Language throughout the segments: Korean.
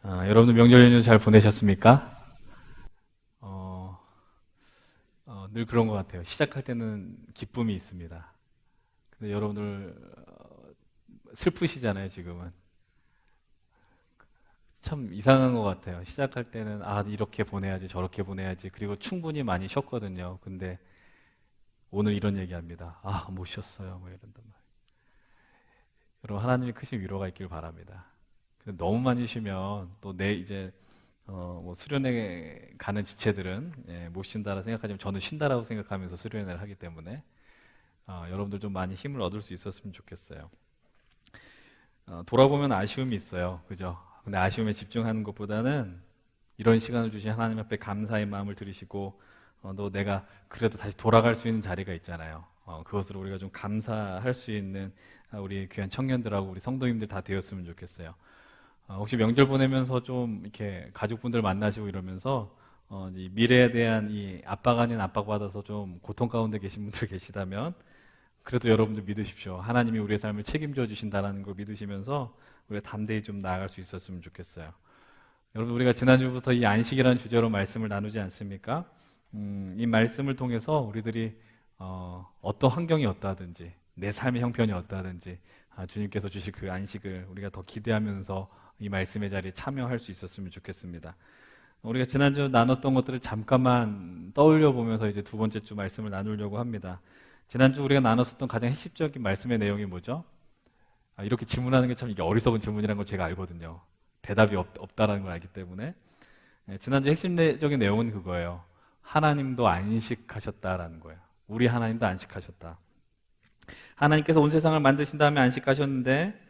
여러분들 명절 연휴 잘 보내셨습니까? 늘 그런 것 같아요. 시작할 때는 기쁨이 있습니다. 근데 여러분들 슬프시잖아요, 지금은. 참 이상한 것 같아요. 시작할 때는 이렇게 보내야지, 저렇게 보내야지. 그리고 충분히 많이 쉬었거든요. 근데 오늘 이런 얘기합니다. 못 쉬었어요. 뭐 이런단 말이에요. 여러분 하나님이 크신 위로가 있길 바랍니다. 근데 너무 많이 쉬면 또 이제 뭐 수련회 가는 지체들은 못 쉰다라 생각하지만 저는 쉰다라고 생각하면서 수련회를 하기 때문에 여러분들 좀 많이 힘을 얻을 수 있었으면 좋겠어요. 돌아보면 아쉬움이 있어요. 그죠? 근데 아쉬움에 집중하는 것보다는 이런 시간을 주신 하나님 앞에 감사의 마음을 들이시고 또 내가 그래도 다시 돌아갈 수 있는 자리가 있잖아요. 그것으로 우리가 좀 감사할 수 있는 우리 귀한 청년들하고 우리 성도님들 다 되었으면 좋겠어요. 혹시 명절 보내면서 좀 이렇게 가족분들 만나시고 이러면서 이 미래에 대한 이 압박 아닌 압박받아서 좀 고통 가운데 계신 분들 계시다면 그래도 여러분들 믿으십시오. 하나님이 우리의 삶을 책임져 주신다는 걸 믿으시면서 우리가 담대히 좀 나아갈 수 있었으면 좋겠어요. 여러분 우리가 지난주부터 이 안식이라는 주제로 말씀을 나누지 않습니까? 이 말씀을 통해서 우리들이 어떤 환경이 어떠하든지 내 삶의 형편이 어떠하든지 주님께서 주실 그 안식을 우리가 더 기대하면서 이 말씀의 자리에 참여할 수 있었으면 좋겠습니다. 우리가 지난주 나눴던 것들을 잠깐만 떠올려 보면서 이제 두 번째 주 말씀을 나누려고 합니다. 지난주 우리가 나눴었던 가장 핵심적인 말씀의 내용이 뭐죠? 이렇게 질문하는 게 참 이게 어리석은 질문이라는 걸 제가 알거든요. 대답이 없다라는 걸 알기 때문에. 지난주 핵심적인 내용은 그거예요. 하나님도 안식하셨다라는 거예요. 우리 하나님도 안식하셨다. 하나님께서 온 세상을 만드신 다음에 안식하셨는데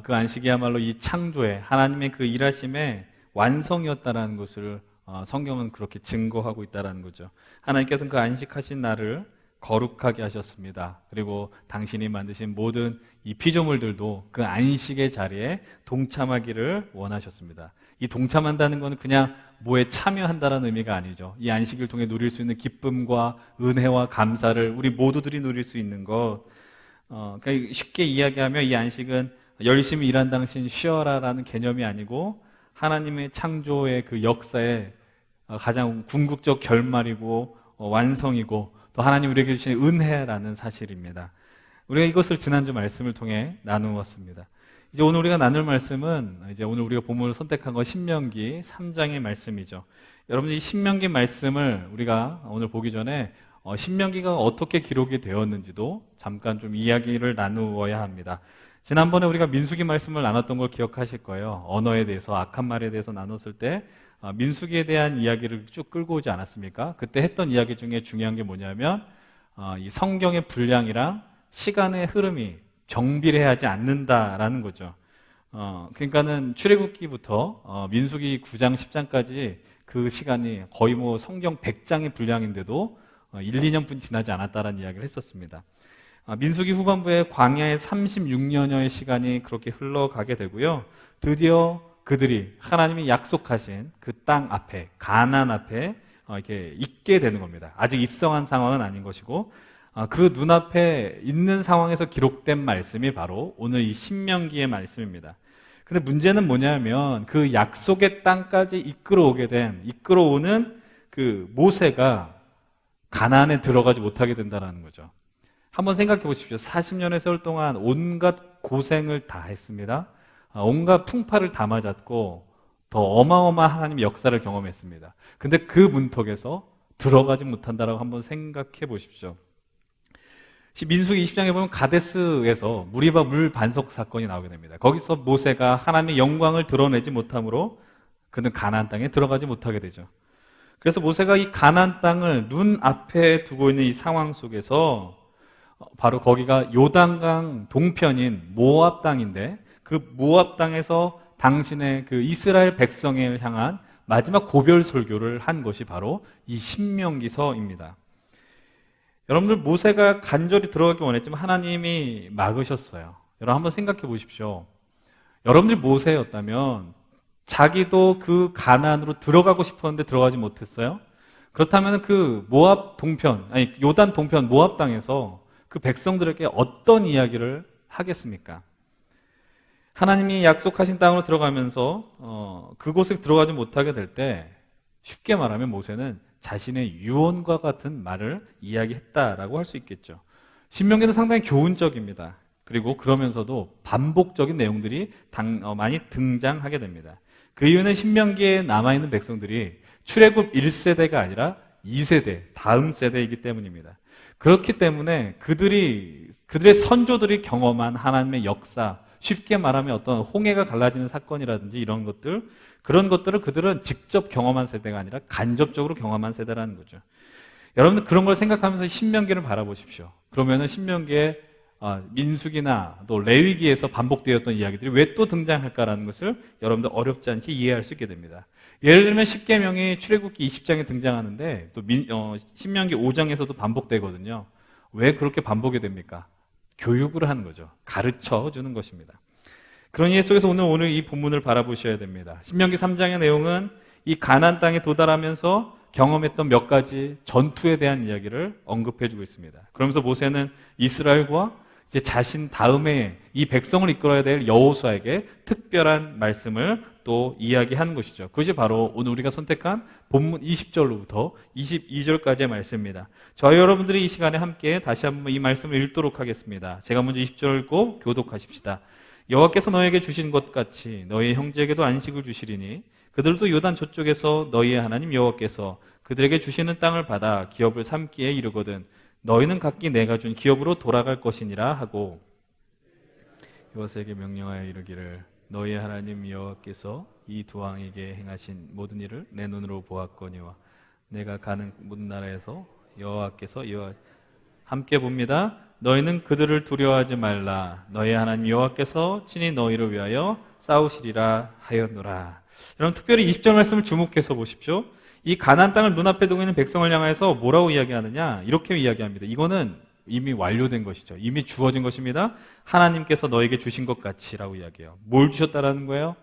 그 안식이야말로 이 창조의 하나님의 그 일하심의 완성이었다라는 것을 성경은 그렇게 증거하고 있다라는 거죠. 하나님께서는 그 안식하신 날을 거룩하게 하셨습니다. 그리고 당신이 만드신 모든 이 피조물들도 그 안식의 자리에 동참하기를 원하셨습니다. 이 동참한다는 것은 그냥 뭐에 참여한다는 의미가 아니죠. 이 안식을 통해 누릴 수 있는 기쁨과 은혜와 감사를 우리 모두들이 누릴 수 있는 것. 그러니까 쉽게 이야기하면 이 안식은 열심히 일한 당신 쉬어라라는 개념이 아니고 하나님의 창조의 그 역사의 가장 궁극적 결말이고 완성이고 또 하나님 우리에게 주신 은혜라는 사실입니다. 우리가 이것을 지난주 말씀을 통해 나누었습니다. 이제 오늘 우리가 나눌 말씀은 이제 오늘 우리가 본문을 선택한 거 신명기 3장의 말씀이죠. 여러분 이 신명기 말씀을 우리가 오늘 보기 전에 신명기가 어떻게 기록이 되었는지도 잠깐 좀 이야기를 나누어야 합니다. 지난번에 우리가 민수기 말씀을 나눴던 걸 기억하실 거예요. 언어에 대해서 악한 말에 대해서 나눴을 때 민수기에 대한 이야기를 쭉 끌고 오지 않았습니까? 그때 했던 이야기 중에 중요한 게 뭐냐면 이 성경의 분량이랑 시간의 흐름이 정비례하지 않는다라는 거죠. 그러니까는 출애굽기부터 민수기 9장 10장까지 그 시간이 거의 뭐 성경 100장의 분량인데도 1, 2년뿐 지나지 않았다라는 이야기를 했었습니다. 민수기 후반부에 광야의 36년여의 시간이 그렇게 흘러가게 되고요. 드디어 그들이 하나님이 약속하신 그 땅 앞에 가나안 앞에 이렇게 있게 되는 겁니다. 아직 입성한 상황은 아닌 것이고 그 눈앞에 있는 상황에서 기록된 말씀이 바로 오늘 이 신명기의 말씀입니다. 근데 문제는 뭐냐면 그 약속의 땅까지 이끌어오는 그 모세가 가나안에 들어가지 못하게 된다는 거죠. 한번 생각해 보십시오. 40년의 세월 동안 온갖 고생을 다 했습니다. 온갖 풍파를 다 맞았고 더 어마어마한 하나님의 역사를 경험했습니다. 근데 그 문턱에서 들어가지 못한다라고 한번 생각해 보십시오. 민수기 20장에 보면 가데스에서 무리바 물 반석 사건이 나오게 됩니다. 거기서 모세가 하나님의 영광을 드러내지 못함으로 그는 가나안 땅에 들어가지 못하게 되죠. 그래서 모세가 이 가나안 땅을 눈앞에 두고 있는 이 상황 속에서 바로 거기가 요단강 동편인 모압 땅인데 그 모압 땅에서 당신의 그 이스라엘 백성을 향한 마지막 고별 설교를 한 것이 바로 이 신명기서입니다. 여러분들 모세가 간절히 들어가기 원했지만 하나님이 막으셨어요. 여러분 한번 생각해 보십시오. 여러분들이 모세였다면 자기도 그 가나안으로 들어가고 싶었는데 들어가지 못했어요. 그렇다면 그 모압 동편, 요단 동편 모압 땅에서 그 백성들에게 어떤 이야기를 하겠습니까? 하나님이 약속하신 땅으로 들어가면서 그곳에 들어가지 못하게 될 때 쉽게 말하면 모세는 자신의 유언과 같은 말을 이야기했다라고 할 수 있겠죠. 신명기는 상당히 교훈적입니다. 그리고 그러면서도 반복적인 내용들이 많이 등장하게 됩니다. 그 이유는 신명기에 남아있는 백성들이 출애굽 1세대가 아니라 2세대, 다음 세대이기 때문입니다. 그렇기 때문에 그들의 선조들이 경험한 하나님의 역사, 쉽게 말하면 어떤 홍해가 갈라지는 사건이라든지 이런 것들, 그런 것들을 그들은 직접 경험한 세대가 아니라 간접적으로 경험한 세대라는 거죠. 여러분들 그런 걸 생각하면서 신명기를 바라보십시오. 그러면은 신명기에 민수기나 또 레위기에서 반복되었던 이야기들이 왜 또 등장할까라는 것을 여러분들 어렵지 않게 이해할 수 있게 됩니다. 예를 들면 십계명이 출애굽기 20장에 등장하는데 또 신명기 5장에서도 반복되거든요. 왜 그렇게 반복이 됩니까? 교육을 하는 거죠. 가르쳐 주는 것입니다. 그런 이해 속에서 오늘 이 본문을 바라보셔야 됩니다. 신명기 3장의 내용은 이 가나안 땅에 도달하면서 경험했던 몇 가지 전투에 대한 이야기를 언급해주고 있습니다. 그러면서 모세는 이스라엘과 이제 자신 다음에 이 백성을 이끌어야 될 여호수아에게 특별한 말씀을 또 이야기하는 것이죠. 그것이 바로 오늘 우리가 선택한 본문 20절로부터 22절까지의 말씀입니다. 저희 여러분들이 이 시간에 함께 다시 한번 이 말씀을 읽도록 하겠습니다. 제가 먼저 20절 읽고 교독하십시다. 여호와께서 너에게 주신 것 같이 너희 형제에게도 안식을 주시리니 그들도 요단 저쪽에서 너희의 하나님 여호와께서 그들에게 주시는 땅을 받아 기업을 삼기에 이르거든 너희는 각기 내가 준 기업으로 돌아갈 것이니라 하고 여호수아에게 명령하여 이르기를 너희의 하나님 여호와께서 이 두 왕에게 행하신 모든 일을 내 눈으로 보았거니와 내가 가는 모든 나라에서 여호와께서 함께 봅니다. 너희는 그들을 두려워하지 말라. 너희의 하나님 여호와께서 친히 너희를 위하여 싸우시리라 하였노라. 여러분 특별히 20절 말씀을 주목해서 보십시오. 이 가나안 땅을 눈앞에 두고 있는 백성을 향해서 뭐라고 이야기하느냐? 이렇게 이야기합니다. 이거는 이미 완료된 것이죠. 이미 주어진 것입니다. 하나님께서 너에게 주신 것 같이라고 이야기해요. 뭘 주셨다라는 거예요?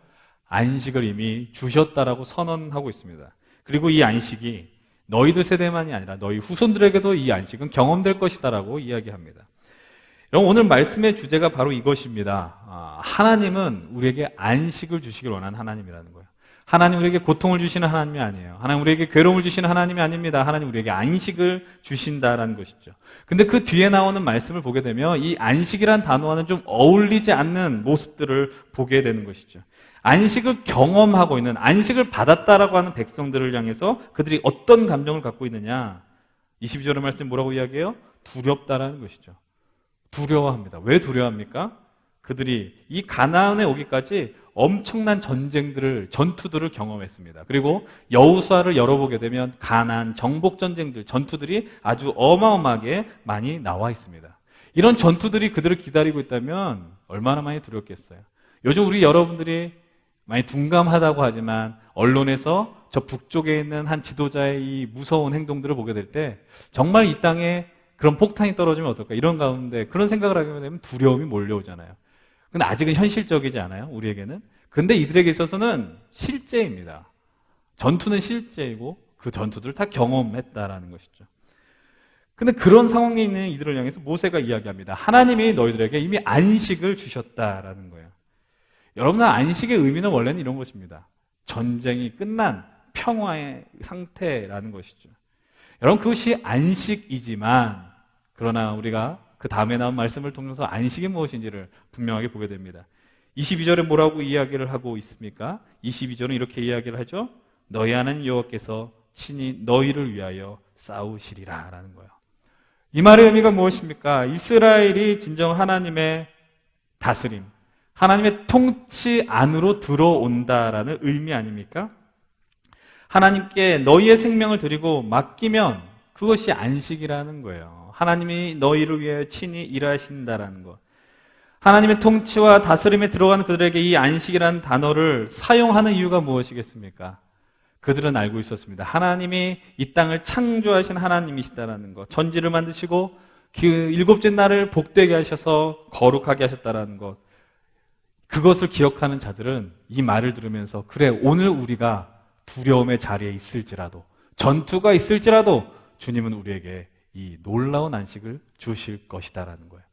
안식을 이미 주셨다라고 선언하고 있습니다. 그리고 이 안식이 너희들 세대만이 아니라 너희 후손들에게도 이 안식은 경험될 것이다라고 이야기합니다. 여러분 오늘 말씀의 주제가 바로 이것입니다. 하나님은 우리에게 안식을 주시길 원하는 하나님이라는 거예요. 하나님 우리에게 고통을 주시는 하나님이 아니에요. 하나님 우리에게 괴로움을 주시는 하나님이 아닙니다. 하나님 우리에게 안식을 주신다라는 것이죠. 근데 그 뒤에 나오는 말씀을 보게 되면 이 안식이란 단어와는 좀 어울리지 않는 모습들을 보게 되는 것이죠. 안식을 경험하고 있는, 안식을 받았다라고 하는 백성들을 향해서 그들이 어떤 감정을 갖고 있느냐? 22절의 말씀 뭐라고 이야기해요? 두렵다라는 것이죠. 두려워합니다. 왜 두려워합니까? 그들이 이 가나안에 오기까지 엄청난 전투들을 경험했습니다. 그리고 여호수아를 열어보게 되면 가나안 정복 전쟁들, 전투들이 아주 어마어마하게 많이 나와 있습니다. 이런 전투들이 그들을 기다리고 있다면 얼마나 많이 두렵겠어요. 요즘 우리 여러분들이 많이 둔감하다고 하지만 언론에서 저 북쪽에 있는 한 지도자의 이 무서운 행동들을 보게 될 때 정말 이 땅에 그런 폭탄이 떨어지면 어떨까? 이런 가운데 그런 생각을 하게 되면 두려움이 몰려오잖아요. 근데 아직은 현실적이지 않아요, 우리에게는. 근데 이들에게 있어서는 실제입니다. 전투는 실제이고 그 전투들을 다 경험했다라는 것이죠. 근데 그런 상황에 있는 이들을 향해서 모세가 이야기합니다. 하나님이 너희들에게 이미 안식을 주셨다라는 거예요. 여러분, 안식의 의미는 원래는 이런 것입니다. 전쟁이 끝난 평화의 상태라는 것이죠. 여러분, 그것이 안식이지만 그러나 우리가 그 다음에 나온 말씀을 통해서 안식이 무엇인지를 분명하게 보게 됩니다. 22절에 뭐라고 이야기를 하고 있습니까? 22절은 이렇게 이야기를 하죠. 너희 하나님 여호와께서 친히 너희를 위하여 싸우시리라 라는 거예요. 이 말의 의미가 무엇입니까? 이스라엘이 진정 하나님의 다스림, 하나님의 통치 안으로 들어온다라는 의미 아닙니까? 하나님께 너희의 생명을 드리고 맡기면 그것이 안식이라는 거예요. 하나님이 너희를 위해 친히 일하신다라는 것. 하나님의 통치와 다스림에 들어가는 그들에게 이 안식이라는 단어를 사용하는 이유가 무엇이겠습니까? 그들은 알고 있었습니다. 하나님이 이 땅을 창조하신 하나님이시다라는 것. 천지를 만드시고 그 일곱째 날을 복되게 하셔서 거룩하게 하셨다라는 것. 그것을 기억하는 자들은 이 말을 들으면서 그래, 오늘 우리가 두려움의 자리에 있을지라도, 전투가 있을지라도 주님은 우리에게 이 놀라운 안식을 주실 것이다라는 거예요.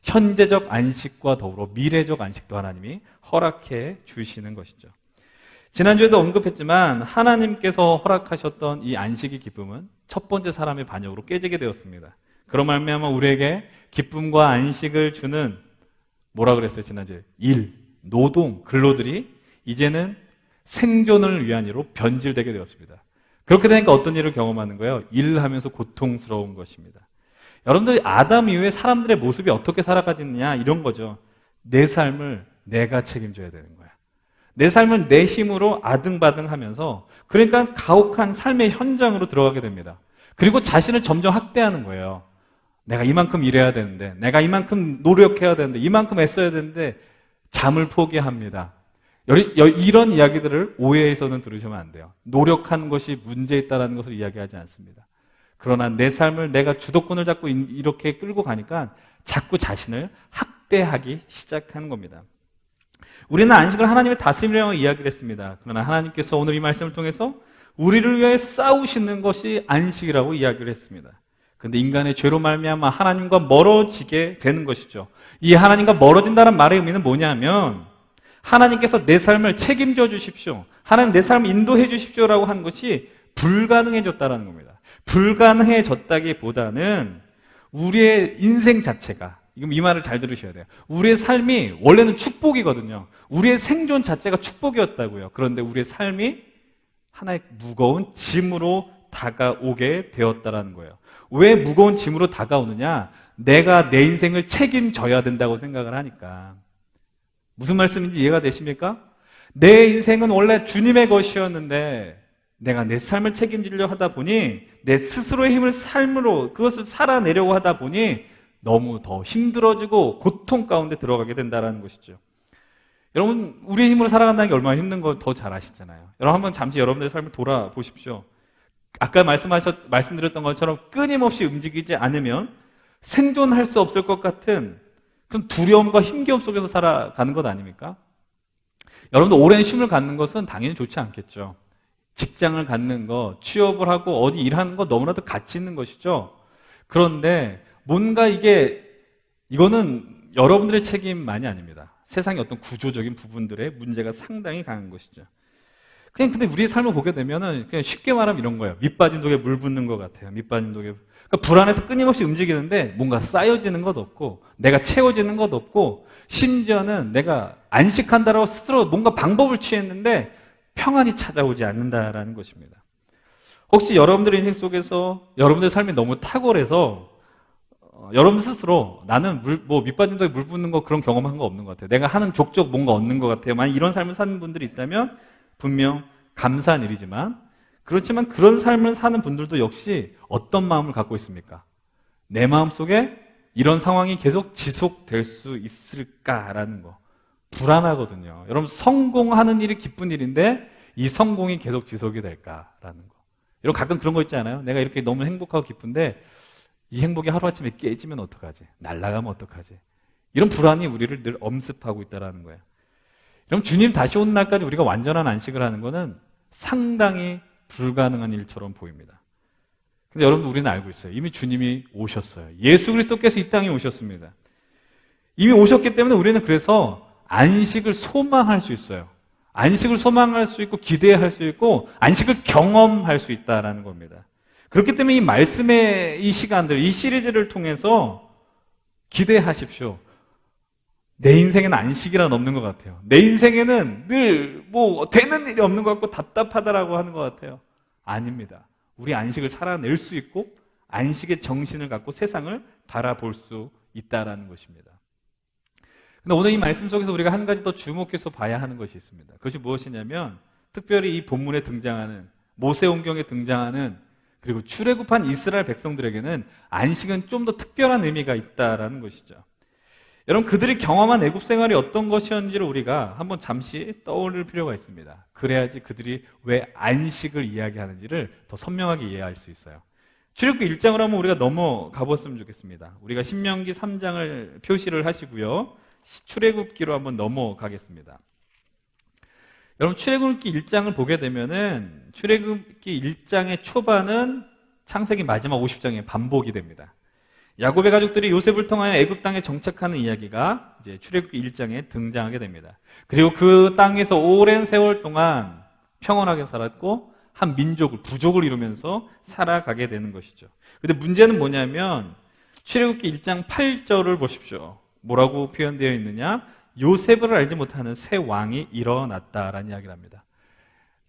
현재적 안식과 더불어 미래적 안식도 하나님이 허락해 주시는 것이죠. 지난주에도 언급했지만 하나님께서 허락하셨던 이 안식의 기쁨은 첫 번째 사람의 반역으로 깨지게 되었습니다. 그런 말미암아 우리에게 기쁨과 안식을 주는 뭐라 그랬어요? 지난주에 일, 노동, 근로들이 이제는 생존을 위한 일로 변질되게 되었습니다. 그렇게 되니까 어떤 일을 경험하는 거예요? 일을 하면서 고통스러운 것입니다. 여러분들 아담 이후에 사람들의 모습이 어떻게 살아가느냐 이런 거죠. 내 삶을 내가 책임져야 되는 거야. 내 삶은 내 힘으로 아등바등하면서 그러니까 가혹한 삶의 현장으로 들어가게 됩니다. 그리고 자신을 점점 학대하는 거예요. 내가 이만큼 일해야 되는데, 내가 이만큼 노력해야 되는데, 이만큼 애써야 되는데 잠을 포기합니다. 이런 이야기들을 오해해서는 들으시면 안 돼요. 노력하는 것이 문제 있다는 것을 이야기하지 않습니다. 그러나 내 삶을 내가 주도권을 잡고 이렇게 끌고 가니까 자꾸 자신을 학대하기 시작하는 겁니다. 우리는 안식을 하나님의 다스림이라고 이야기를 했습니다. 그러나 하나님께서 오늘 이 말씀을 통해서 우리를 위해 싸우시는 것이 안식이라고 이야기를 했습니다. 그런데 인간의 죄로 말미암아 하나님과 멀어지게 되는 것이죠. 이 하나님과 멀어진다는 말의 의미는 뭐냐면 하나님께서 내 삶을 책임져 주십시오, 하나님 내 삶을 인도해 주십시오라고 한 것이 불가능해졌다는 겁니다. 불가능해졌다기보다는 우리의 인생 자체가, 이 말을 잘 들으셔야 돼요. 우리의 삶이 원래는 축복이거든요. 우리의 생존 자체가 축복이었다고요. 그런데 우리의 삶이 하나의 무거운 짐으로 다가오게 되었다는 거예요. 왜 무거운 짐으로 다가오느냐? 내가 내 인생을 책임져야 된다고 생각을 하니까. 무슨 말씀인지 이해가 되십니까? 내 인생은 원래 주님의 것이었는데 내가 내 삶을 책임지려 하다 보니, 내 스스로의 힘을 삶으로 그것을 살아내려고 하다 보니 너무 더 힘들어지고 고통 가운데 들어가게 된다는 것이죠. 여러분, 우리의 힘으로 살아간다는 게 얼마나 힘든 거 더 잘 아시잖아요. 여러분, 한번 잠시 여러분들의 삶을 돌아보십시오. 아까 말씀드렸던 것처럼 끊임없이 움직이지 않으면 생존할 수 없을 것 같은 그런 두려움과 힘겨움 속에서 살아가는 것 아닙니까? 여러분들 오랜 쉼을 갖는 것은 당연히 좋지 않겠죠. 직장을 갖는 것, 취업을 하고 어디 일하는 것 너무나도 가치 있는 것이죠. 그런데 뭔가 이거는 여러분들의 책임만이 아닙니다. 세상의 어떤 구조적인 부분들의 문제가 상당히 강한 것이죠. 근데 우리의 삶을 보게 되면은 그냥 쉽게 말하면 이런 거예요. 밑빠진 독에 물 붓는 것 같아요. 밑빠진 독에. 그러니까 불안해서 끊임없이 움직이는데 뭔가 쌓여지는 것 없고, 내가 채워지는 것 없고, 심지어는 내가 안식한다라고 스스로 뭔가 방법을 취했는데 평안이 찾아오지 않는다라는 것입니다. 혹시 여러분들의 인생 속에서 여러분들의 삶이 너무 탁월해서 여러분 스스로 나는 밑빠진 독에 물 붓는 거 그런 경험한 거 없는 것 같아요. 내가 하는 족족 뭔가 얻는 것 같아요. 만약 이런 삶을 사는 분들이 있다면 분명 감사한 일이지만, 그렇지만 그런 삶을 사는 분들도 역시 어떤 마음을 갖고 있습니까? 내 마음속에 이런 상황이 계속 지속될 수 있을까라는 거. 불안하거든요. 여러분, 성공하는 일이 기쁜 일인데 이 성공이 계속 지속이 될까라는 거. 여러분, 가끔 그런 거 있지 않아요? 내가 이렇게 너무 행복하고 기쁜데 이 행복이 하루아침에 깨지면 어떡하지? 날아가면 어떡하지? 이런 불안이 우리를 늘 엄습하고 있다는 거예요. 그럼 주님 다시 오는 날까지 우리가 완전한 안식을 하는 것은 상당히 불가능한 일처럼 보입니다. 근데 여러분, 우리는 알고 있어요. 이미 주님이 오셨어요. 예수 그리스도께서 이 땅에 오셨습니다. 이미 오셨기 때문에 우리는 그래서 안식을 소망할 수 있어요. 안식을 소망할 수 있고 기대할 수 있고 안식을 경험할 수 있다는 겁니다. 그렇기 때문에 이 말씀의 이 시간들, 이 시리즈를 통해서 기대하십시오. 내 인생에는 안식이란 없는 것 같아요. 내 인생에는 늘 되는 일이 없는 것 같고 답답하다라고 하는 것 같아요. 아닙니다. 우리 안식을 살아낼 수 있고 안식의 정신을 갖고 세상을 바라볼 수 있다는 것입니다. 근데 오늘 이 말씀 속에서 우리가 한 가지 더 주목해서 봐야 하는 것이 있습니다. 그것이 무엇이냐면, 특별히 이 본문에 등장하는, 모세오경에 등장하는, 그리고 출애굽한 이스라엘 백성들에게는 안식은 좀 더 특별한 의미가 있다는 것이죠. 여러분, 그들이 경험한 애굽 생활이 어떤 것이었는지를 우리가 한번 잠시 떠올릴 필요가 있습니다. 그래야지 그들이 왜 안식을 이야기하는지를 더 선명하게 이해할 수 있어요. 출애굽기 1장을 한번 우리가 넘어가 봤으면 좋겠습니다. 우리가 신명기 3장을 표시를 하시고요. 출애굽기로 한번 넘어가겠습니다. 여러분, 출애굽기 1장을 보게 되면은 출애굽기 1장의 초반은 창세기 마지막 50장에 반복이 됩니다. 야곱의 가족들이 요셉을 통하여 애굽 땅에 정착하는 이야기가 이제 출애굽기 1장에 등장하게 됩니다. 그리고 그 땅에서 오랜 세월 동안 평온하게 살았고 한 민족을, 부족을 이루면서 살아가게 되는 것이죠. 근데 문제는 뭐냐면 출애굽기 1장 8절을 보십시오. 뭐라고 표현되어 있느냐? 요셉을 알지 못하는 새 왕이 일어났다라는 이야기를 합니다.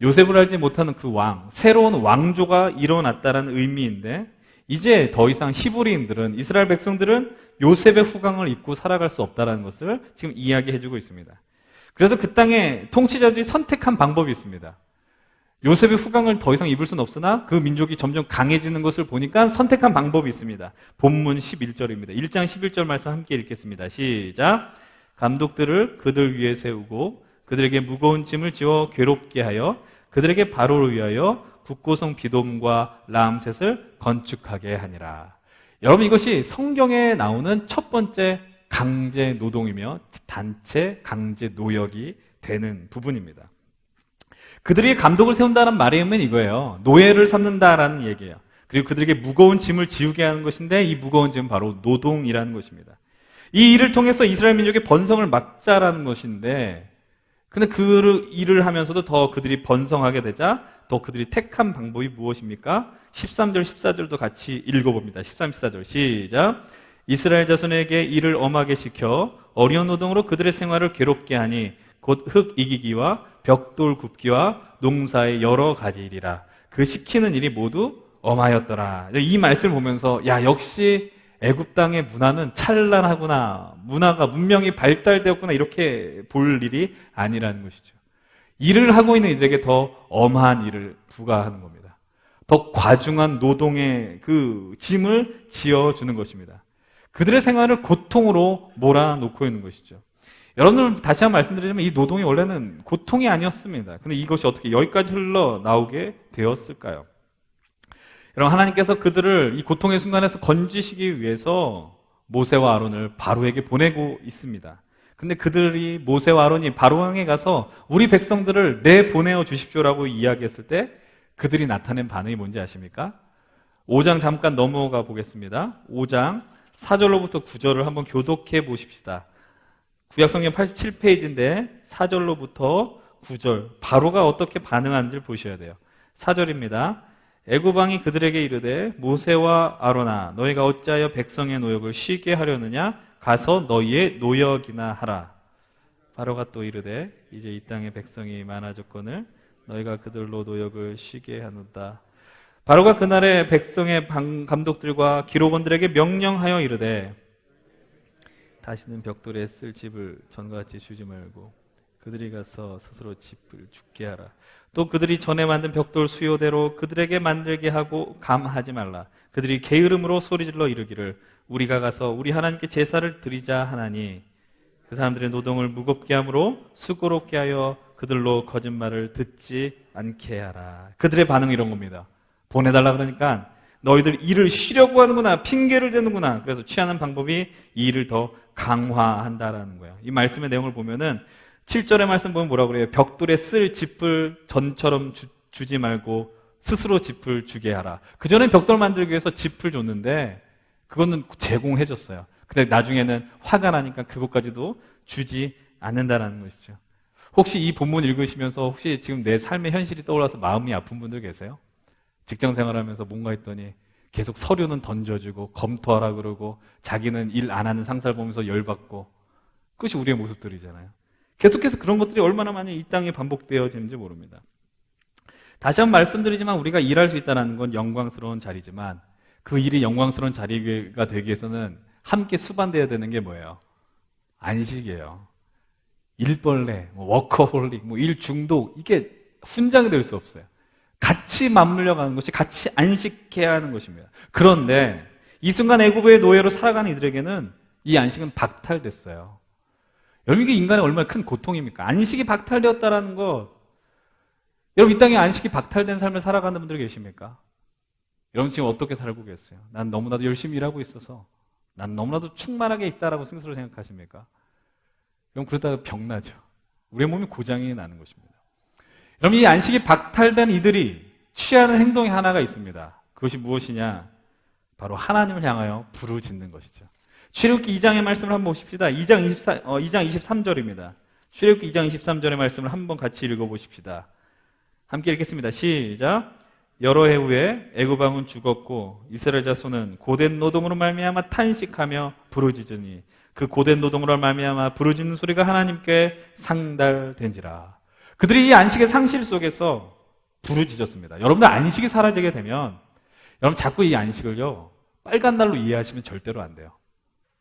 요셉을 알지 못하는 그 왕, 새로운 왕조가 일어났다라는 의미인데 이제 더 이상 히브리인들은, 이스라엘 백성들은 요셉의 후광을 입고 살아갈 수 없다는 것을 지금 이야기해주고 있습니다. 그래서 그 땅에 통치자들이 선택한 방법이 있습니다. 요셉의 후광을 더 이상 입을 수는 없으나 그 민족이 점점 강해지는 것을 보니까 선택한 방법이 있습니다. 본문 11절입니다. 1장 11절 말씀 함께 읽겠습니다. 시작. 감독들을 그들 위에 세우고 그들에게 무거운 짐을 지어 괴롭게 하여 그들에게 바로를 위하여 국고성 비돔과 라암셋을 건축하게 하니라. 여러분, 이것이 성경에 나오는 첫 번째 강제 노동이며 단체 강제 노역이 되는 부분입니다. 그들에게 감독을 세운다는 말의 의미는 이거예요. 노예를 삼는다라는 얘기예요. 그리고 그들에게 무거운 짐을 지우게 하는 것인데 이 무거운 짐은 바로 노동이라는 것입니다. 이 일을 통해서 이스라엘 민족의 번성을 막자라는 것인데, 근데 그 일을 하면서도 더 그들이 번성하게 되자 더 그들이 택한 방법이 무엇입니까? 13절, 14절도 같이 읽어봅니다. 13, 14절 시작. 이스라엘 자손에게 일을 엄하게 시켜 어려운 노동으로 그들의 생활을 괴롭게 하니 곧 흙 이기기와 벽돌 굽기와 농사의 여러 가지 일이라. 그 시키는 일이 모두 엄하였더라. 이 말씀을 보면서 야, 역시 애굽 땅의 문화는 찬란하구나, 문화가 문명이 발달되었구나, 이렇게 볼 일이 아니라는 것이죠. 일을 하고 있는 이들에게 더 엄한 일을 부과하는 겁니다. 더 과중한 노동의 그 짐을 지어주는 것입니다. 그들의 생활을 고통으로 몰아놓고 있는 것이죠. 여러분들, 다시 한번 말씀드리자면 이 노동이 원래는 고통이 아니었습니다. 근데 이것이 어떻게 여기까지 흘러나오게 되었을까요? 여러분, 하나님께서 그들을 이 고통의 순간에서 건지시기 위해서 모세와 아론을 바로에게 보내고 있습니다. 근데 그들이, 모세와 아론이 바로왕에 가서 우리 백성들을 내보내어 주십시오라고 이야기했을 때 그들이 나타낸 반응이 뭔지 아십니까? 5장 잠깐 넘어가 보겠습니다. 5장 4절로부터 9절을 한번 교독해 보십시다. 구약성경 87페이지인데 4절로부터 9절, 바로가 어떻게 반응하는지를 보셔야 돼요. 4절입니다. 애굽 왕이 그들에게 이르되 모세와 아론아, 너희가 어찌하여 백성의 노역을 쉬게 하려느냐? 가서 너희의 노역이나 하라. 바로가 또 이르되 이제 이 땅에 백성이 많아졌거늘 너희가 그들로 노역을 쉬게 하노다. 바로가 그날에 백성의 감독들과 기록원들에게 명령하여 이르되 다시는 벽돌에 쓸 집을 전과 같이 주지 말고 그들이 가서 스스로 집을 죽게 하라. 또 그들이 전에 만든 벽돌 수요대로 그들에게 만들게 하고 감하지 말라. 그들이 게으름으로 소리질러 이르기를 우리가 가서 우리 하나님께 제사를 드리자 하나니 그 사람들의 노동을 무겁게 함으로 수고롭게 하여 그들로 거짓말을 듣지 않게 하라. 그들의 반응이 이런 겁니다. 보내달라 그러니까 너희들 일을 쉬려고 하는구나, 핑계를 대는구나. 그래서 취하는 방법이 이 일을 더 강화한다라는 거예요. 이 말씀의 내용을 보면은 7절의 말씀 보면 뭐라고 그래요? 벽돌에 쓸 짚을 전처럼 주지 말고 스스로 짚을 주게 하라. 그전에 벽돌 만들기 위해서 짚을 줬는데 그거는 제공해 줬어요. 근데 나중에는 화가 나니까 그것까지도 주지 않는다라는 것이죠. 혹시 이 본문 읽으시면서 혹시 지금 내 삶의 현실이 떠올라서 마음이 아픈 분들 계세요? 직장 생활하면서 뭔가 했더니 계속 서류는 던져주고 검토하라 그러고 자기는 일 안 하는 상사를 보면서 열받고, 그것이 우리의 모습들이잖아요. 계속해서 그런 것들이 얼마나 많이 이 땅에 반복되어지는지 모릅니다. 다시 한번 말씀드리지만 우리가 일할 수 있다는 건 영광스러운 자리지만 그 일이 영광스러운 자리가 되기 위해서는 함께 수반되어야 되는 게 뭐예요? 안식이에요. 일벌레, 워커홀릭, 일 중독, 이게 훈장이 될 수 없어요. 같이 맞물려 가는 것이, 같이 안식해야 하는 것입니다. 그런데 이 순간 애굽의 노예로 살아가는 이들에게는 이 안식은 박탈됐어요. 여러분, 이게 인간의 얼마나 큰 고통입니까? 안식이 박탈되었다는 것. 여러분, 이 땅에 안식이 박탈된 삶을 살아가는 분들 계십니까? 여러분 지금 어떻게 살고 계세요? 난 너무나도 열심히 일하고 있어서, 난 너무나도 충만하게 있다라고 스스로 생각하십니까? 여러분, 그러다가 병나죠. 우리의 몸이 고장이 나는 것입니다. 여러분, 이 안식이 박탈된 이들이 취하는 행동이 하나가 있습니다. 그것이 무엇이냐? 바로 하나님을 향하여 부르짖는 것이죠. 출애굽기 2장의 말씀을 한번 보십시다. 2장 23절입니다. 출애굽기 2장 23절의 말씀을 한번 같이 읽어보십시다. 함께 읽겠습니다. 시작. 여러 해 후에 애굽 왕은 죽었고 이스라엘 자손은 고된 노동으로 말미암아 탄식하며 부르짖으니 그 고된 노동으로 말미암아 부르짖는 소리가 하나님께 상달된지라. 그들이 이 안식의 상실 속에서 부르짖었습니다. 여러분들 안식이 사라지게 되면 여러분 자꾸 이 안식을요 빨간 날로 이해하시면 절대로 안 돼요.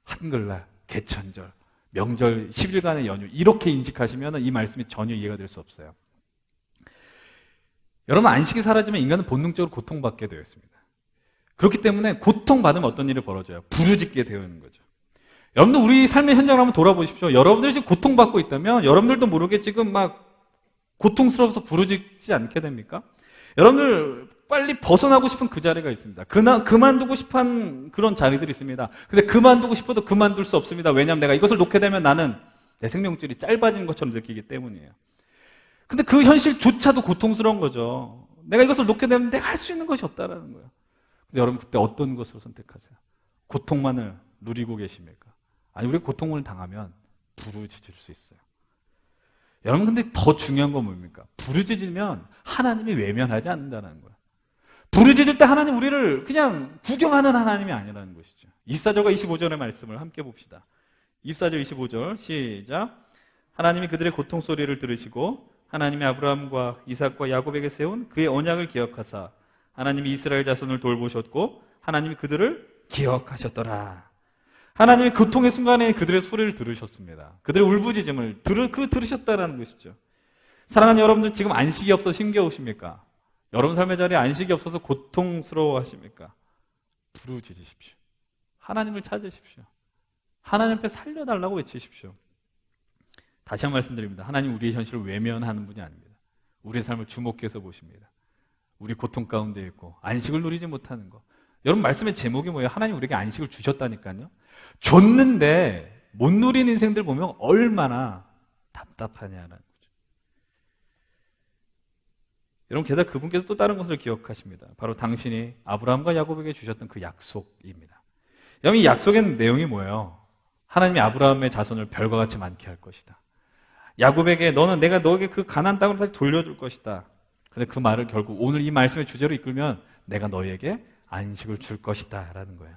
한글날, 개천절, 명절, 10일간의 연휴 이렇게 인식하시면 이 말씀이 전혀 이해가 될 수 없어요. 여러분 안식이 사라지면 인간은 본능적으로 고통받게 되어 있습니다. 그렇기 때문에 고통받으면 어떤 일이 벌어져요? 부르짖게 되어 있는 거죠. 여러분들 우리 삶의 현장을 한번 돌아보십시오. 여러분들이 지금 고통받고 있다면 여러분들도 모르게 지금 막 고통스러워서 부르짖지 않게 됩니까? 여러분들 빨리 벗어나고 싶은 그 자리가 있습니다. 그만두고 싶은 그런 자리들이 있습니다. 근데 그만두고 싶어도 그만둘 수 없습니다. 왜냐하면 내가 이것을 놓게 되면 나는 내 생명줄이 짧아지는 것처럼 느끼기 때문이에요. 근데 그 현실조차도 고통스러운 거죠. 내가 이것을 놓게 되면 내가 할 수 있는 것이 없다라는 거예요. 근데 여러분 그때 어떤 것으로 선택하세요? 고통만을 누리고 계십니까? 아니 우리 고통을 당하면 부르짖을 수 있어요. 여러분 근데 더 중요한 건 뭡니까? 부르짖으면 하나님이 외면하지 않는다는 거예요. 부르짖을 때 하나님 우리를 그냥 구경하는 하나님이 아니라는 것이죠. 24절과 25절의 말씀을 함께 봅시다. 24절 25절 시작. 하나님이 그들의 고통 소리를 들으시고 하나님이 아브라함과 이삭과 야곱에게 세운 그의 언약을 기억하사 하나님이 이스라엘 자손을 돌보셨고 하나님이 그들을 기억하셨더라. 하나님이 고통의 순간에 그들의 소리를 들으셨습니다. 그들의 울부짖음을 들으셨다는 것이죠. 사랑하는 여러분들 지금 안식이 없어서 힘겨우십니까? 여러분 삶의 자리에 안식이 없어서 고통스러워 하십니까? 부르짖으십시오. 하나님을 찾으십시오. 하나님 앞에 살려달라고 외치십시오. 다시 한 번 말씀드립니다. 하나님 우리의 현실을 외면하는 분이 아닙니다. 우리의 삶을 주목해서 보십니다. 우리 고통 가운데 있고 안식을 누리지 못하는 것. 여러분 말씀의 제목이 뭐예요? 하나님 우리에게 안식을 주셨다니까요. 줬는데 못 누리는 인생들 보면 얼마나 답답하냐는 거죠. 여러분 게다가 그분께서 또 다른 것을 기억하십니다. 바로 당신이 아브라함과 야곱에게 주셨던 그 약속입니다. 여러분 이 약속의 내용이 뭐예요? 하나님이 아브라함의 자손을 별과 같이 많게 할 것이다. 야곱에게 내가 너에게 그 가나안 땅으로 다시 돌려줄 것이다. 근데 그 말을 결국 오늘 이 말씀의 주제로 이끌면 내가 너에게 안식을 줄 것이다 라는 거예요.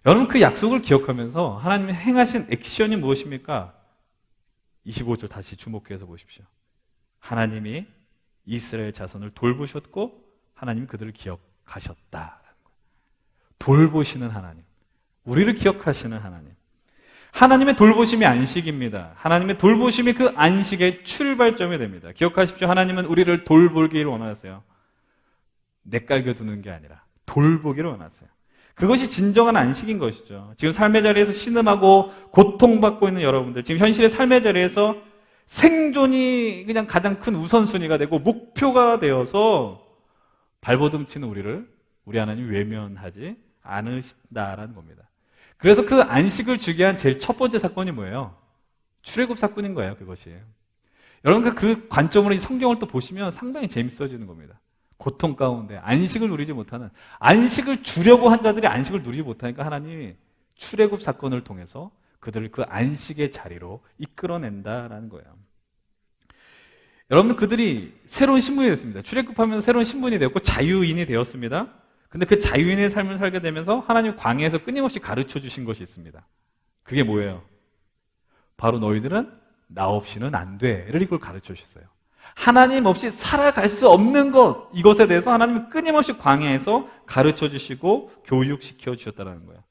여러분 그 약속을 기억하면서 하나님이 행하신 액션이 무엇입니까? 25절 다시 주목해서 보십시오. 하나님이 이스라엘 자손을 돌보셨고 하나님이 그들을 기억하셨다라는 거예요. 돌보시는 하나님, 우리를 기억하시는 하나님. 하나님의 돌보심이 안식입니다. 하나님의 돌보심이 그 안식의 출발점이 됩니다. 기억하십시오. 하나님은 우리를 돌보기를 원하세요. 내깔겨두는 게 아니라 돌보기를 원하세요. 그것이 진정한 안식인 것이죠. 지금 삶의 자리에서 신음하고 고통받고 있는 여러분들, 지금 현실의 삶의 자리에서 생존이 그냥 가장 큰 우선순위가 되고 목표가 되어서 발버둥 치는 우리 하나님 외면하지 않으신다라는 겁니다. 그래서 그 안식을 주게 한 제일 첫 번째 사건이 뭐예요? 출애굽 사건인 거예요, 그것이. 여러분 그 관점으로 이 성경을 또 보시면 상당히 재밌어지는 겁니다. 고통 가운데 안식을 누리지 못하는, 안식을 주려고 한 자들이 안식을 누리지 못하니까 하나님이 출애굽 사건을 통해서 그들을 그 안식의 자리로 이끌어낸다라는 거예요. 여러분 그들이 새로운 신분이 됐습니다. 출애굽하면서 새로운 신분이 되었고 자유인이 되었습니다. 근데 그 자유인의 삶을 살게 되면서 하나님 광야에서 끊임없이 가르쳐 주신 것이 있습니다. 그게 뭐예요? 바로 너희들은 나 없이는 안 돼를 이걸 가르쳐 주셨어요. 하나님 없이 살아갈 수 없는 것, 이것에 대해서 하나님은 끊임없이 광야에서 가르쳐 주시고 교육시켜 주셨다는 거예요.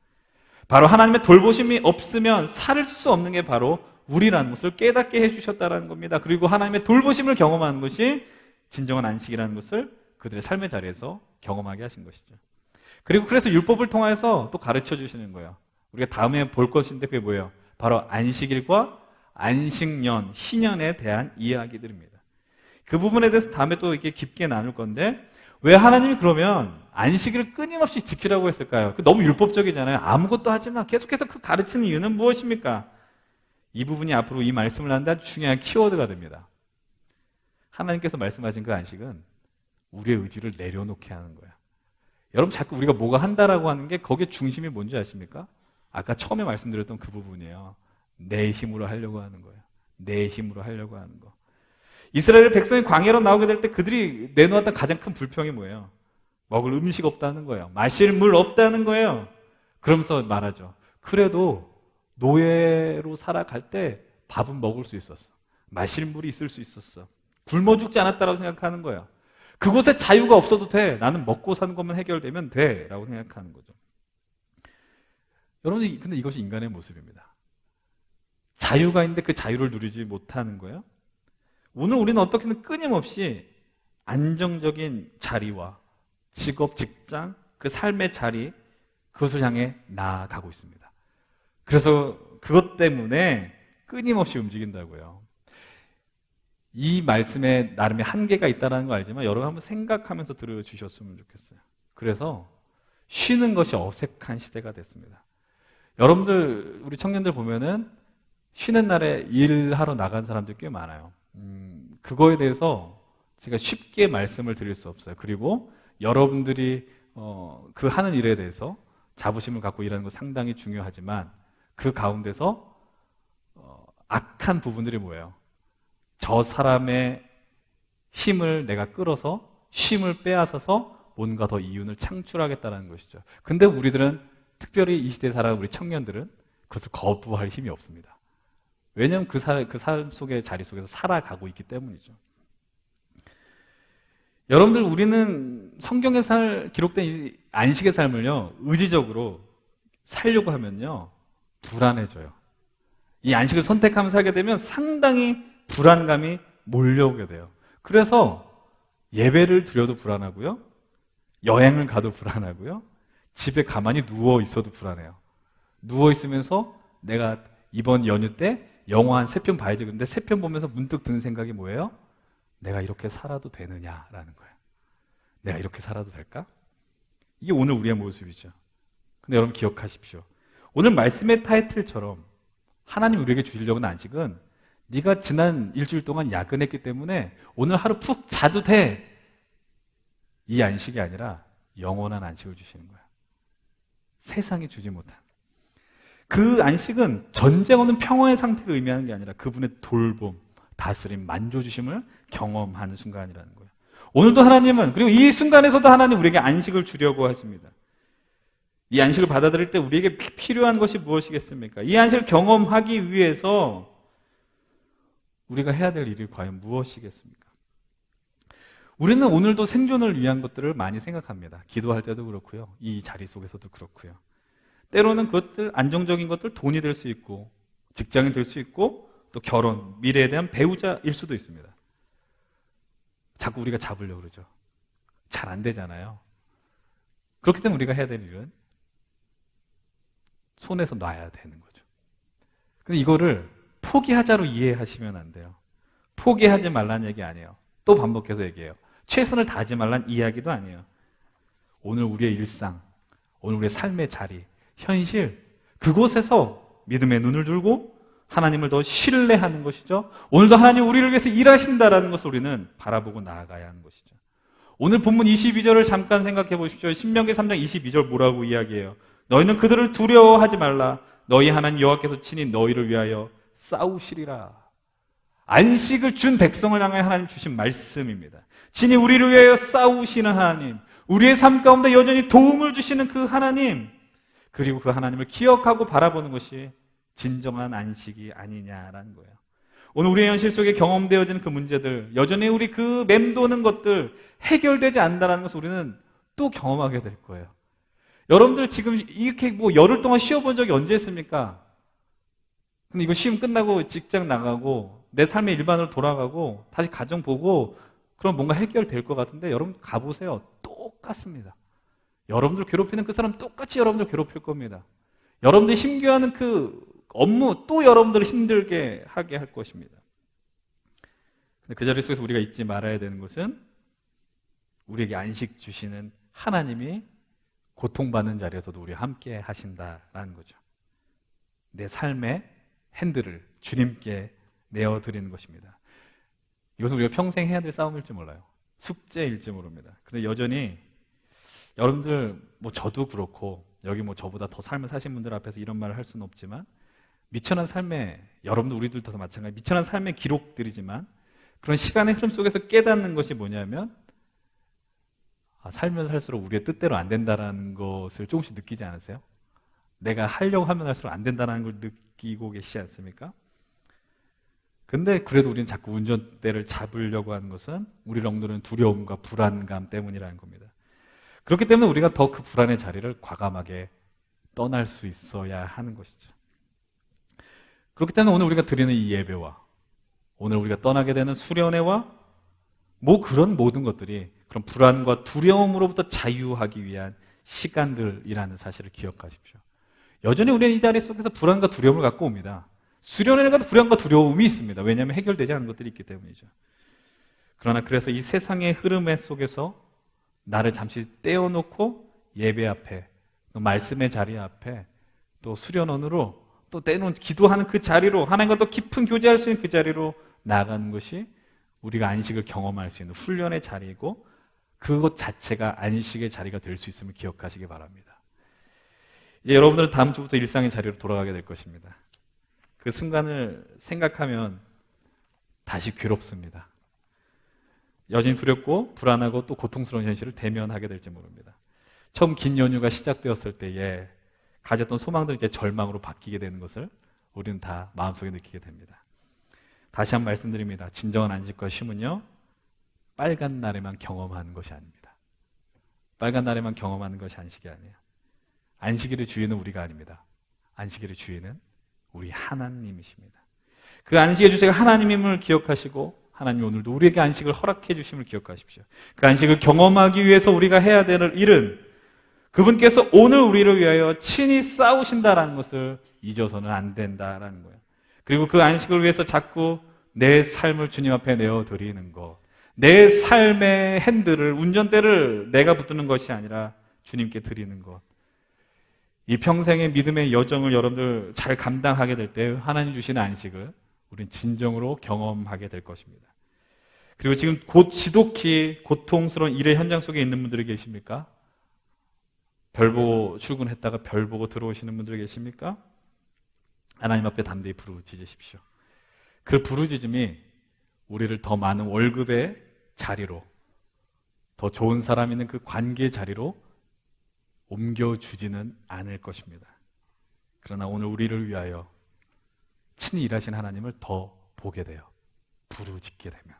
바로 하나님의 돌보심이 없으면 살 수 없는 게 바로 우리라는 것을 깨닫게 해주셨다는 겁니다. 그리고 하나님의 돌보심을 경험하는 것이 진정한 안식이라는 것을 그들의 삶의 자리에서 경험하게 하신 것이죠. 그리고 그래서 율법을 통해서 또 가르쳐 주시는 거예요. 우리가 다음에 볼 것인데 그게 뭐예요? 바로 안식일과 안식년, 신년에 대한 이야기들입니다. 그 부분에 대해서 다음에 또 이렇게 깊게 나눌 건데, 왜 하나님이 그러면 안식일을 끊임없이 지키라고 했을까요? 너무 율법적이잖아요. 아무것도 하지 마. 계속해서 그 가르치는 이유는 무엇입니까? 이 부분이 앞으로 이 말씀을 하는데 아주 중요한 키워드가 됩니다. 하나님께서 말씀하신 그 안식은 우리의 의지를 내려놓게 하는 거예요. 여러분 자꾸 우리가 뭐가 한다라고 하는 게 거기에 중심이 뭔지 아십니까? 아까 처음에 말씀드렸던 그 부분이에요. 내 힘으로 하려고 하는 거예요. 내 힘으로 하려고 하는 거. 이스라엘 백성이 광야로 나오게 될 때 그들이 내놓았던 가장 큰 불평이 뭐예요? 먹을 음식 없다는 거예요. 마실 물 없다는 거예요. 그러면서 말하죠. 그래도 노예로 살아갈 때 밥은 먹을 수 있었어. 마실 물이 있을 수 있었어. 굶어 죽지 않았다라고 생각하는 거예요. 그곳에 자유가 없어도 돼. 나는 먹고 사는 것만 해결되면 돼. 라고 생각하는 거죠. 여러분, 근데 이것이 인간의 모습입니다. 자유가 있는데 그 자유를 누리지 못하는 거예요. 오늘 우리는 어떻게든 끊임없이 안정적인 자리와 직업, 직장, 그 삶의 자리, 그것을 향해 나아가고 있습니다. 그래서 그것 때문에 끊임없이 움직인다고요. 이 말씀에 나름의 한계가 있다는 거 알지만 여러분 한번 생각하면서 들어주셨으면 좋겠어요. 그래서 쉬는 것이 어색한 시대가 됐습니다. 여러분들, 우리 청년들 보면은 쉬는 날에 일하러 나간 사람들이 꽤 많아요. 그거에 대해서 제가 쉽게 말씀을 드릴 수 없어요. 그리고 여러분들이 그 하는 일에 대해서 자부심을 갖고 일하는 거 상당히 중요하지만 그 가운데서 악한 부분들이 뭐예요? 저 사람의 힘을 내가 끌어서 쉼을 빼앗아서 뭔가 더 이윤을 창출하겠다는 것이죠. 근데 우리들은 특별히 이 시대에 살아가는 우리 청년들은 그것을 거부할 힘이 없습니다. 왜냐하면 그 삶 속의 자리 속에서 살아가고 있기 때문이죠. 여러분들, 우리는 성경에 기록된 이 안식의 삶을요, 의지적으로 살려고 하면요, 불안해져요. 이 안식을 선택하면 살게 되면 상당히 불안감이 몰려오게 돼요. 그래서 예배를 드려도 불안하고요, 여행을 가도 불안하고요, 집에 가만히 누워 있어도 불안해요. 누워 있으면서 내가 이번 연휴 때 영화 한 3편 봐야지. 근데 3편 보면서 문득 드는 생각이 뭐예요? 내가 이렇게 살아도 되느냐라는 거예요. 내가 이렇게 살아도 될까? 이게 오늘 우리의 모습이죠. 근데 여러분 기억하십시오. 오늘 말씀의 타이틀처럼 하나님 우리에게 주시려고 하는 안식은 네가 지난 일주일 동안 야근했기 때문에 오늘 하루 푹 자도 돼. 이 안식이 아니라 영원한 안식을 주시는 거예요. 세상이 주지 못한. 그 안식은 전쟁 없는 평화의 상태를 의미하는 게 아니라 그분의 돌봄, 다스림, 만져주심을 경험하는 순간이라는 거예요. 오늘도 하나님은, 그리고 이 순간에서도 하나님 우리에게 안식을 주려고 하십니다. 이 안식을 받아들일 때 우리에게 필요한 것이 무엇이겠습니까? 이 안식을 경험하기 위해서 우리가 해야 될 일이 과연 무엇이겠습니까? 우리는 오늘도 생존을 위한 것들을 많이 생각합니다. 기도할 때도 그렇고요. 이 자리 속에서도 그렇고요. 때로는 그것들, 안정적인 것들, 돈이 될 수 있고 직장이 될 수 있고 또 결혼, 미래에 대한 배우자일 수도 있습니다. 자꾸 우리가 잡으려고 그러죠. 잘 안 되잖아요. 그렇기 때문에 우리가 해야 될 일은 손에서 놔야 되는 거죠. 근데 이거를 포기하자로 이해하시면 안 돼요. 포기하지 말라는 얘기 아니에요. 또 반복해서 얘기해요. 최선을 다하지 말라는 이야기도 아니에요. 오늘 우리의 일상, 오늘 우리의 삶의 자리, 현실, 그곳에서 믿음의 눈을 들고 하나님을 더 신뢰하는 것이죠. 오늘도 하나님 우리를 위해서 일하신다라는 것을 우리는 바라보고 나아가야 하는 것이죠. 오늘 본문 22절을 잠깐 생각해 보십시오. 신명기 3장 22절 뭐라고 이야기해요? 너희는 그들을 두려워하지 말라. 너희 하나님 여호와께서 친히 너희를 위하여 싸우시리라. 안식을 준 백성을 향해 하나님 주신 말씀입니다. 친히 우리를 위하여 싸우시는 하나님, 우리의 삶 가운데 여전히 도움을 주시는 그 하나님, 그리고 그 하나님을 기억하고 바라보는 것이 진정한 안식이 아니냐라는 거예요. 오늘 우리의 현실 속에 경험되어지는 그 문제들, 여전히 우리 그 맴도는 것들 해결되지 않는다는 것을 우리는 또 경험하게 될 거예요. 여러분들 지금 이렇게 열흘 동안 쉬어본 적이 언제 있습니까? 근데 이거 시험 끝나고 직장 나가고 내 삶의 일반으로 돌아가고 다시 가정 보고 그럼 뭔가 해결될 것 같은데 여러분 가보세요. 똑같습니다. 여러분들 괴롭히는 그 사람 똑같이 여러분들 괴롭힐 겁니다. 여러분들이 힘겨워하는 그 업무 또 여러분들을 힘들게 하게 할 것입니다. 근데 그 자리 속에서 우리가 잊지 말아야 되는 것은 우리에게 안식 주시는 하나님이 고통받는 자리에서도 우리와 함께 하신다라는 거죠. 내 삶의 핸들을 주님께 내어드리는 것입니다. 이것은 우리가 평생 해야 될 싸움일지 몰라요. 숙제일지 모릅니다. 그런데 여전히 여러분들 뭐 저도 그렇고 여기 뭐 저보다 더 삶을 사신 분들 앞에서 이런 말을 할 수는 없지만 미천한 삶의 여러분들 우리들도 마찬가지 미천한 삶의 기록들이지만 그런 시간의 흐름 속에서 깨닫는 것이 뭐냐면 살면 살수록 우리의 뜻대로 안 된다라는 것을 조금씩 느끼지 않으세요? 내가 하려고 하면 할수록 안 된다는 걸 느끼고 계시지 않습니까? 근데 그래도 우리는 자꾸 운전대를 잡으려고 하는 것은 우리를 억누르는 두려움과 불안감 때문이라는 겁니다. 그렇기 때문에 우리가 더 그 불안의 자리를 과감하게 떠날 수 있어야 하는 것이죠. 그렇기 때문에 오늘 우리가 드리는 이 예배와 오늘 우리가 떠나게 되는 수련회와 뭐 그런 모든 것들이 그런 불안과 두려움으로부터 자유하기 위한 시간들이라는 사실을 기억하십시오. 여전히 우리는 이 자리 속에서 불안과 두려움을 갖고 옵니다. 수련회를 가도 불안과 두려움이 있습니다. 왜냐하면 해결되지 않은 것들이 있기 때문이죠. 그러나 그래서 이 세상의 흐름 속에서 나를 잠시 떼어놓고 예배 앞에 또 말씀의 자리 앞에 또 수련원으로 또 때로는 기도하는 그 자리로 하나님과 더 깊은 교제할 수 있는 그 자리로 나아가는 것이 우리가 안식을 경험할 수 있는 훈련의 자리이고 그것 자체가 안식의 자리가 될 수 있음을 기억하시기 바랍니다. 이제 여러분들은 다음 주부터 일상의 자리로 돌아가게 될 것입니다. 그 순간을 생각하면 다시 괴롭습니다. 여전히 두렵고 불안하고 또 고통스러운 현실을 대면하게 될지 모릅니다. 처음 긴 연휴가 시작되었을 때에 가졌던 소망들이 이제 절망으로 바뀌게 되는 것을 우리는 다 마음속에 느끼게 됩니다. 다시 한번 말씀드립니다. 진정한 안식과 쉼은요, 빨간 날에만 경험하는 것이 아닙니다. 빨간 날에만 경험하는 것이 안식이 아니에요. 안식일의 주인은 우리가 아닙니다. 안식일의 주인은 우리 하나님이십니다. 그 안식의 주제가 하나님임을 기억하시고 하나님 오늘도 우리에게 안식을 허락해 주심을 기억하십시오. 그 안식을 경험하기 위해서 우리가 해야 될 일은 그분께서 오늘 우리를 위하여 친히 싸우신다라는 것을 잊어서는 안 된다라는 거예요. 그리고 그 안식을 위해서 자꾸 내 삶을 주님 앞에 내어드리는 것, 내 삶의 핸들을, 운전대를 내가 붙드는 것이 아니라 주님께 드리는 것, 이 평생의 믿음의 여정을 여러분들 잘 감당하게 될 때 하나님 주시는 안식을 우리는 진정으로 경험하게 될 것입니다. 그리고 지금 곧 지독히 고통스러운 일의 현장 속에 있는 분들이 계십니까? 별 보고 출근했다가 별 보고 들어오시는 분들 계십니까? 하나님 앞에 담대히 부르짖으십시오. 그 부르짖음이 우리를 더 많은 월급의 자리로, 더 좋은 사람 있는 그 관계의 자리로 옮겨주지는 않을 것입니다. 그러나 오늘 우리를 위하여 친히 일하신 하나님을 더 보게 돼요. 부르짖게 되면.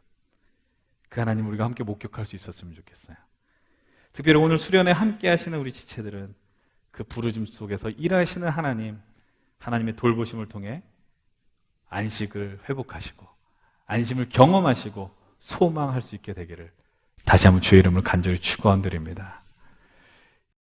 그 하나님 우리가 함께 목격할 수 있었으면 좋겠어요. 특별히 오늘 수련회 함께 하시는 우리 지체들은 그 부르짖음 속에서 일하시는 하나님, 하나님의 돌보심을 통해 안식을 회복하시고 안심을 경험하시고 소망할 수 있게 되기를 다시 한번 주의 이름을 간절히 축원드립니다.